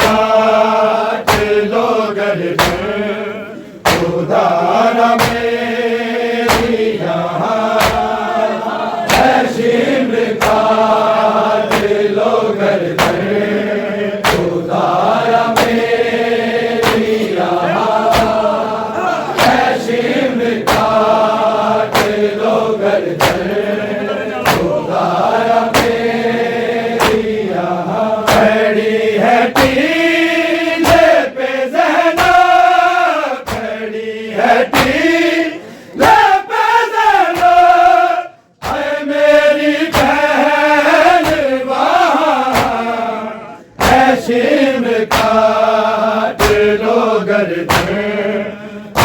काट लो गर्दन उधारा मेरी यहाँ है शिम्र काट लो गर्दन उधारा मेरी यहाँ है शिम्र काट लो गर्दन उधारा मेरी यहाँ खड़ी है टीले पे ज़ैनब खड़ी है टीले पे ज़ैनब है मेरी बहन वहाँ है शिम्र काट लो गर्दन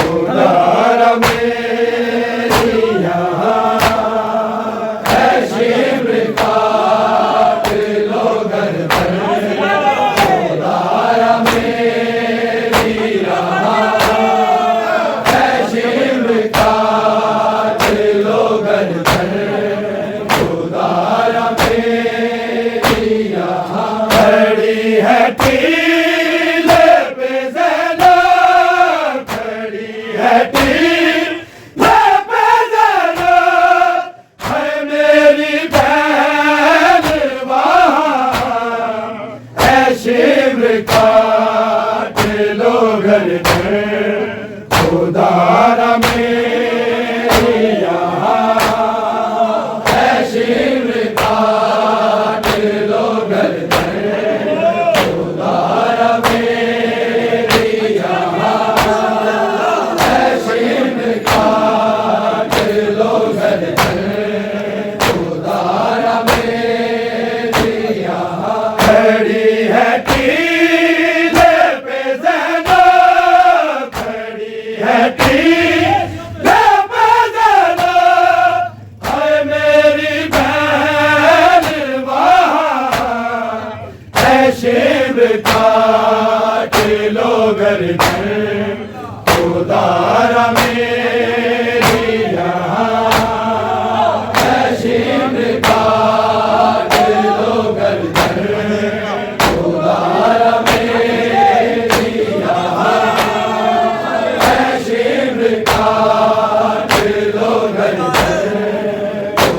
उधारा मेरी यहाँ है शिम्र काट लो गर्दन उधारा मेरी यहाँ है शिम्र काट लो गर्दन उधारा मेरी यहाँ खड़ी है टीले पे ज़ैनब खड़ी है टीले पे ज़ैनब है मेरी बहन वहाँ है शिम्र काट लो गर्दन उधारा मेरी यहाँ है शिम्र काट लो गर्दन उधारा मेरी यहाँ है शिम्र काट लो गर्दन उधारा मेरी यहाँ खड़ी है टीले पे ज़ैनब खड़ी है टीले पे ज़ैनब है मेरी बहन वहाँ है शिम्र काट लो गर्दन उधारा मेरी यहाँ है शिम्र काट लो गर्दन उधारा मेरी यहाँ है शिम्र काट लो गर्दन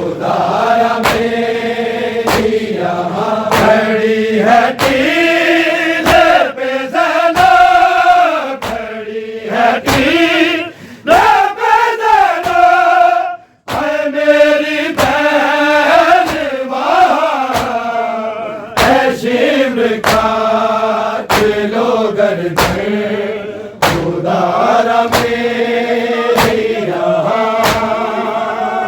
उधारा मेरी यहाँ खड़ी है टीले पे ज़ैनब खड़ी है टीले पे ज़ैनब है मेरी बहन वहाँ है शिम्र काट लो गर्दन उधारा मेरी यहाँ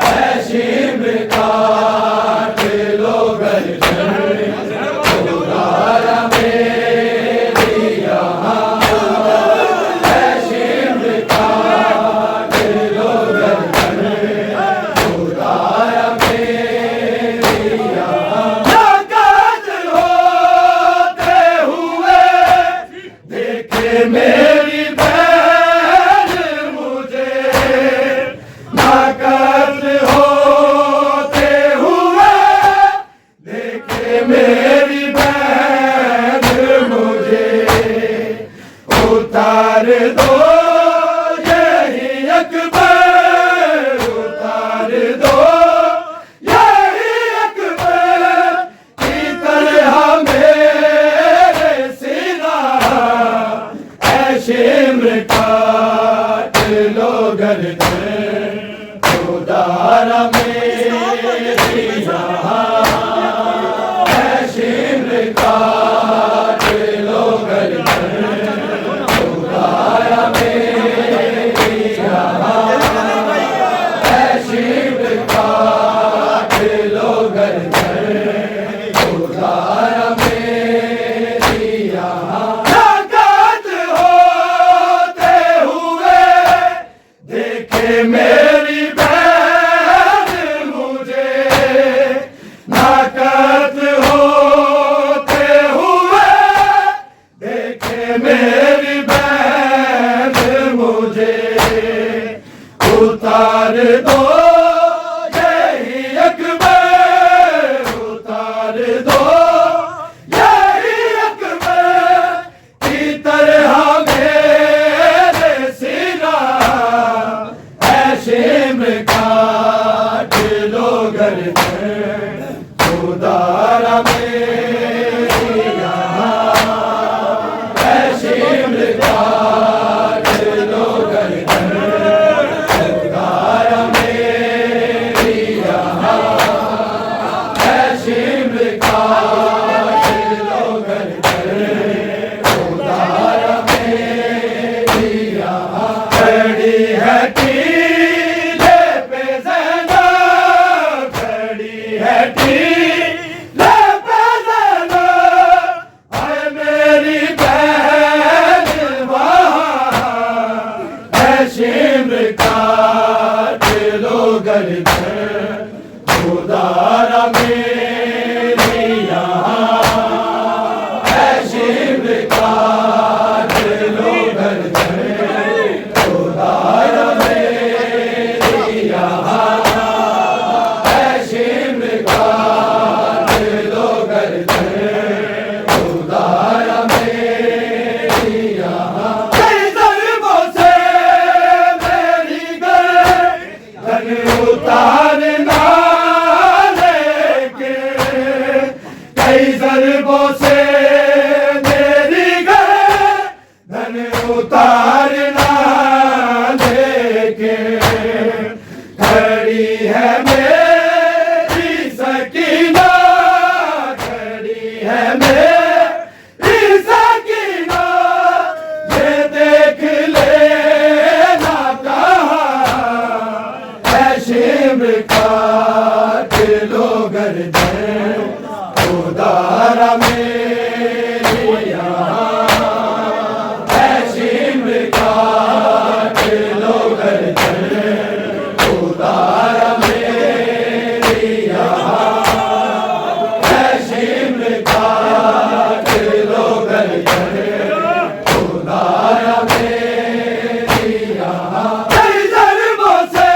है शिम्र काट लो गर्दन उधारा मेरी यहाँ है शिम्र काट लो गर्दन उधारा मेरी यहाँ नाकाज होते हुए देखे मेरी बहन मुझे नाकाज होते हुए देखे मेरी बहन मुझे उतार दो यही अकबर उतार दो यही अकबर की तरह मेरे सीना है शिम्र काट लो गर्दन उधारा मेरी यहाँ है शिम्र काट लो गर्दन उधारा मेरी यहाँ है शिम्र काट लो गर्दन उधारा मेरी यहाँ नाकात होते हुए देखे मेरी बहन मुझे नाकात होते हुए देखे मेरी बहन मुझे उतार दो यही अकबर उतार दो यही अकबर उतारना लेके खड़ी है मेरी सकीना, खड़ी है मेरी सकीना, ये देख लेना कहाँ है शिमर काट लो गर्दन उदारा मेरी यहाँ है शिमर काट लो गर्दन उदारा मेरी यहाँ है शिमर काट लो गर्दन उदारा मेरी यहाँ। कई ज़रबों से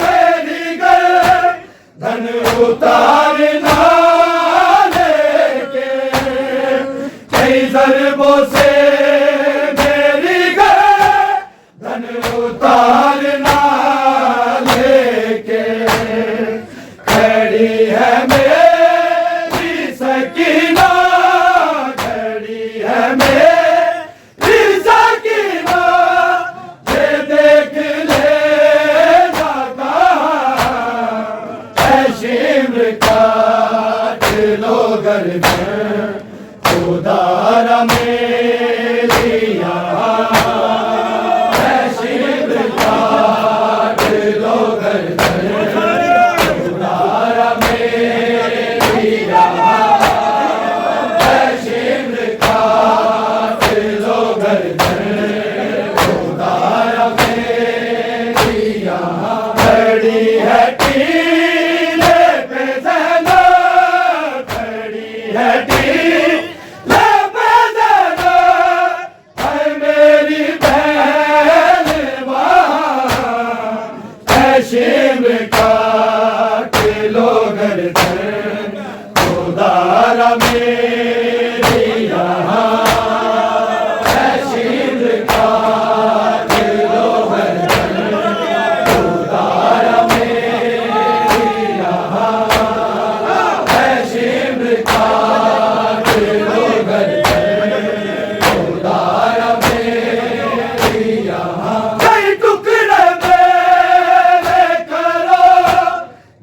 मेरी गर्दन उतारना लेके, कई ज़रबों से मेरी गर्दन उतारना लेके खड़ी है मेरी सकीना, खड़ी है मेरी सकीना, ये देख लेना कहाँ है शिमर काट लो गर्दन उदारा मेरी यहाँ है शिमर काट लो गर्दन उदारा मेरी यहाँ है शिमर काट लो गर्दन उदारा मेरी यहाँ। खड़ी है टीले पे ज़ैनब, खड़ी है टीले पे ज़ैनब, है मेरी बहन वहाँ है शिमर काट लो गर्दन उदारा मेरी यहाँ है शिमर काट लो गर्दन उदारा मेरी यहाँ है शिमर काट लो गर्दन उदारा मेरी यहाँ। कई टुकड़े मेरे करो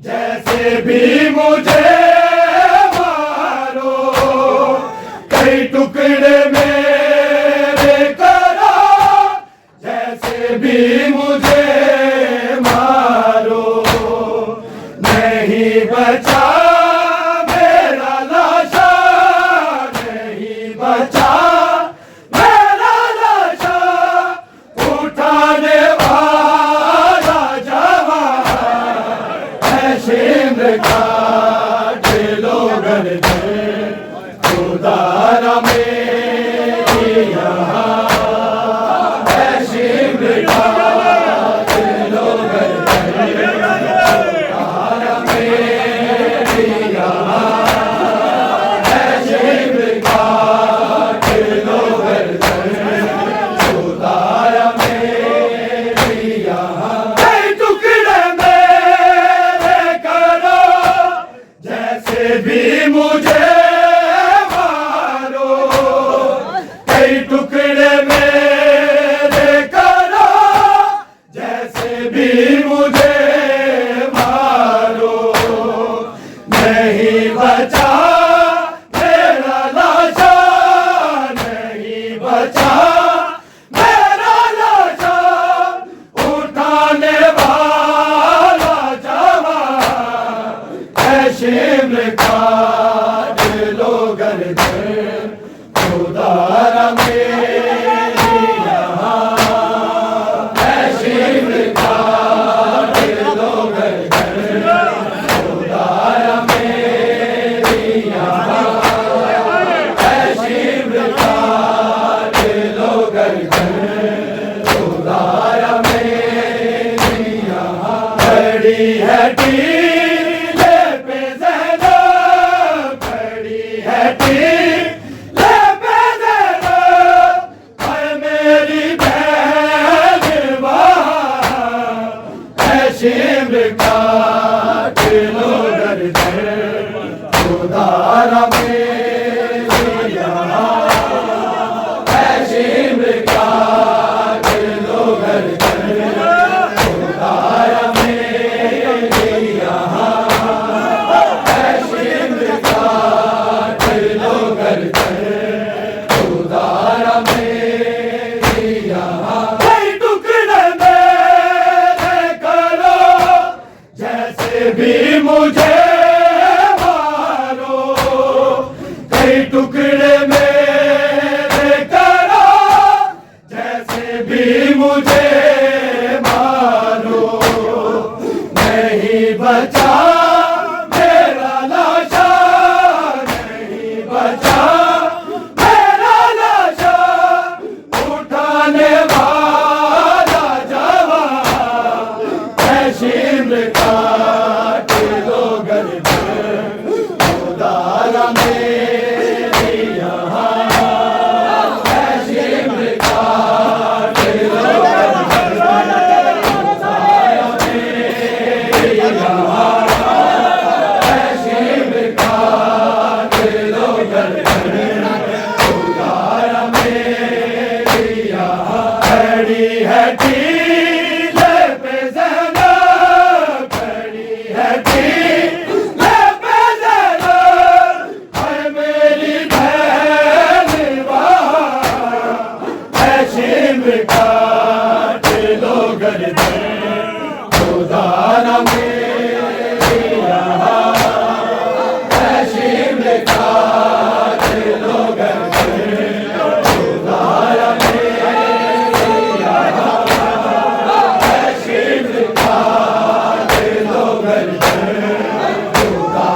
जैसे भी मुझे मारो, कई टुकड़े मेरे करो जैसे भी मुझे मारो, नहीं बचा मेरा लाशा, नहीं बचा मेरा लाशा, उठाने वाला जवान है शिमर काट लो गर्दन उदारा मेरी यहाँ है शिमर काट लो गर्दन उदारा मेरी यहाँ है शिमर काट लो गर्दन उदारा मेरी यहाँ। कई टुकड़े मेरे करो जैसे भी मुझे मारो, टुकड़े मेरे करो, जैसे भी मुझे मारो, नहीं बचा मेरा लाशा, नहीं बचा मेरा लाशा, उठाने वाला जवान है शिमर काट लो गर्दन, खुदा मेरी यहाँ है शिमर काट लो गर्दन, खुदा मेरी यहाँ है शिमर काट लो गर्दन, खुदा मेरी यहाँ खड़ी है टीले पे ज़ैनब, खड़ी है टीले पे ज़ैनब, है मेरी बहन वहाँ है शिमर काट लो गर्दन, खुदा मेरी यहाँ है शिमर काट लो गर्दन, खुदा मेरी यहाँ है शिमर काट लो गर्दन, खुदा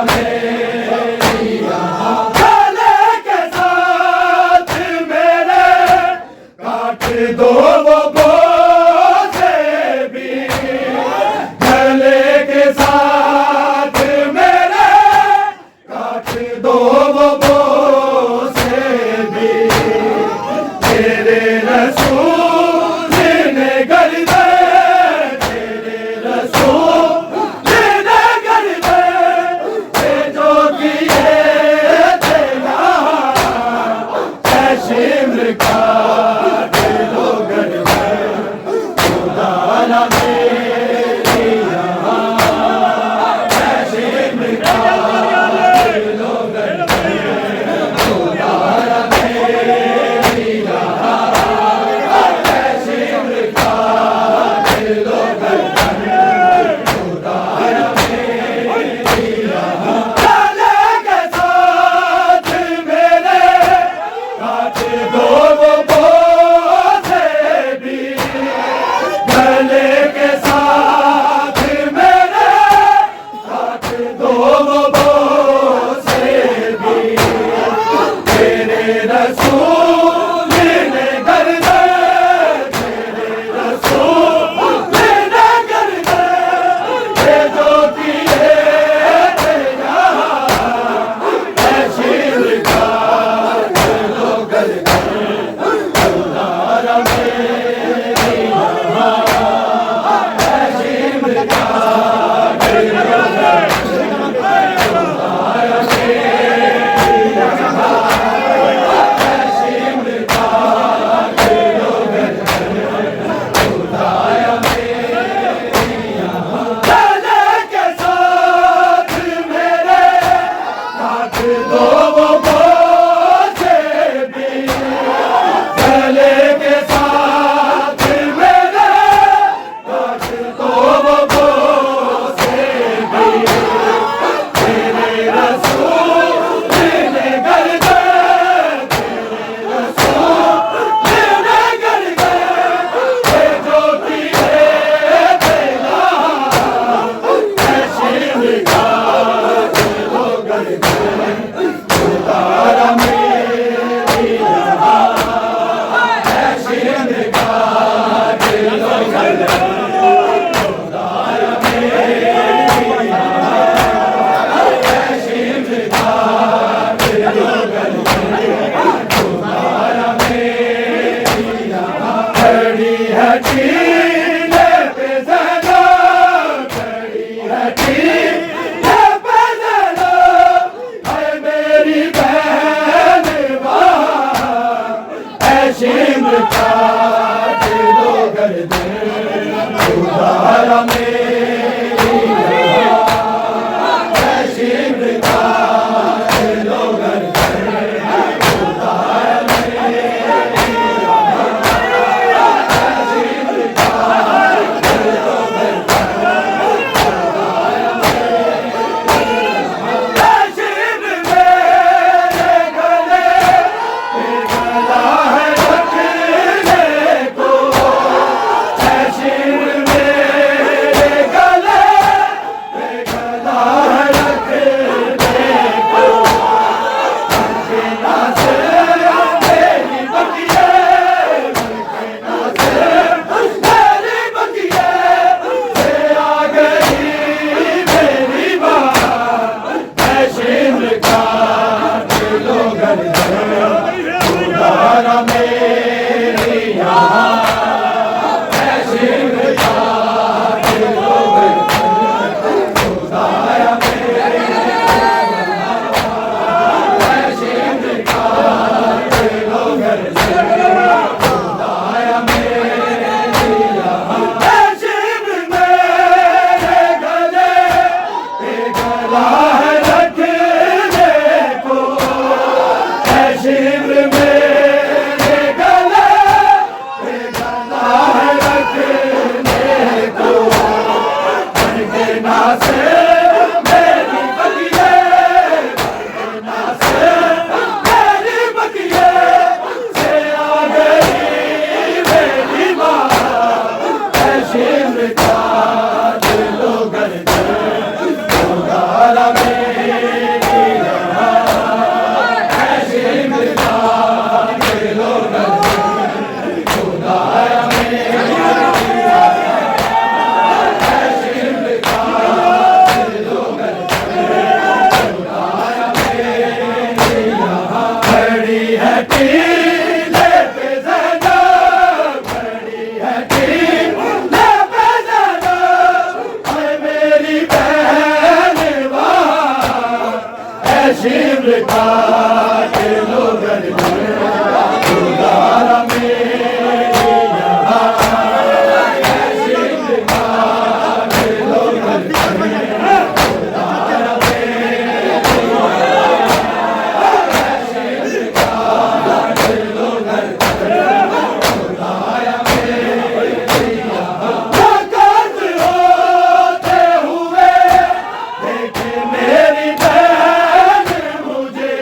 मेरी यहाँ गले के साथ मेरे काट दो वो बोझे भी, गले के साथ मेरे काट दो वो बोझे भी, तेरे रसूल ने गर्दन, तेरे रसूल ने गर्दन, ये जो किए थे यहाँ है शिमर काट लो गर्दन, खुदा मेरी यहाँ है शिमर काट लो गर्दन, खुदा मेरी यहाँ है शिमर काट लो गर्दन, खुदा मेरी यहाँ गले के साथ मेरे काट दो वो बोझे भी, गले के साथ मेरे काट दो वो बोझे भी, तेरे रसूल ने गर्दन, तेरे रसूल ने गर्दन, ये जो किए थे यहाँ है शिमर काट लो गर्दन, खुदा मेरी यहाँ है शिमर काट लो गर्दन, खुदा मेरी यहाँ है शिमर काट लो गर्दन, खुदा मेरी यहाँ गले के साथ मेरे काट दो वो बोझे भी, गले के साथ मेरे काट दो वो बोझे भी, तेरे रसूल ने गर्दन, तेरे रसूल ने गर्दन, ये जो किए थे यहाँ है शिमर काट लो गर्दन, खुदा मेरी यहाँ है शिमर काट लो गर्दन, खुदा मेरी यहाँ है शिमर काट लो गर्दन, खुदा मेरी यहाँ खड़ी है टीले पे ज़ैनब, खड़ी है टीले पे ज़ैनब, है मेरी बहन वहाँ है शिमर काट लो गर्दन, खुदा मेरी यहाँ है शिमर काट लो गर्दन, खुदा मेरी यहाँ है शिमर काट लो गर्दन, खुदारा मेरी यहाँ है शिव का दिलो घर खुदारा मेरी है शिव का दिलो घर खुदारा मेरी यहाँ है शिव मेरे गले पे गला है रखने को है शिव मेरे गले पे गला है रखने को बनके नाचे मेरी बगिए बनके नाचे मेरी बगिए से आ गई मेरी माँ है शिव का दिलो घर खुदारा मेरी यहाँ है शिव का दिलो घर खुदारा मेरी है शिव का दिलो घर खुदारा मेरी यहाँ खड़ी है टीले पे ज़ैनब खड़ी है टीले पे ज़ैनब है मेरी बहन वहाँ है शिव का दिलो घर खुदारा मेरी यहाँ है शिव का दिलो घर खुदारा मेरी है शिव का दिलो घर खुदारा मेरी यहाँ ताकत होते हुए देखे मेरी बहन मुझे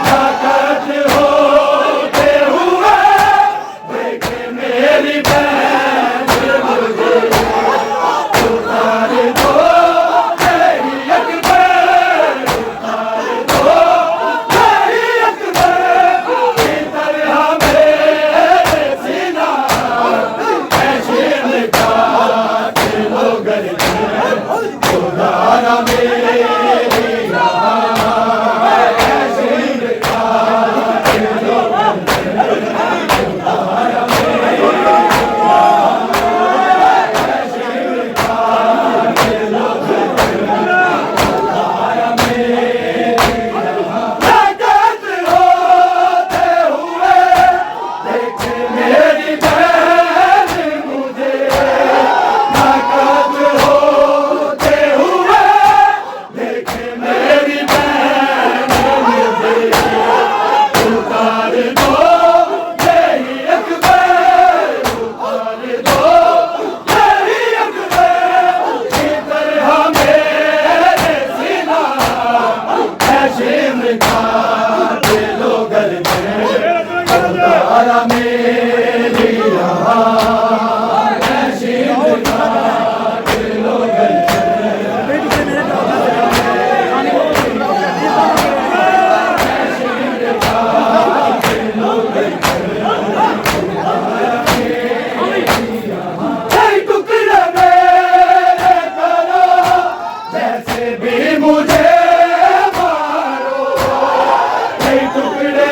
ताकत होते हुए देखे मेरी बहन मुझे उतार दो मेरी अकबर उतार दो मेरी अकबर की तरह मेरे सीना है शिव का दिलो घर खुदारा मेरी यहाँ है शिव का दिलो खुदारा मेरी है शिव का दिलो खुदारा मेरी ताकत होते हुए देखे मेरी बहन मुझे ताकत होते हुए देखे मेरी बहन मुझे उतार दो मेरी अकबर उतार दो मेरी अकबर की तरह मेरे सीना है शिव का दिलो घर खुदारा मेरी यहाँ है शिव का दिलो घर कई टुकड़े मेरे करो जैसे भी मुझे मारो कई टुकड़े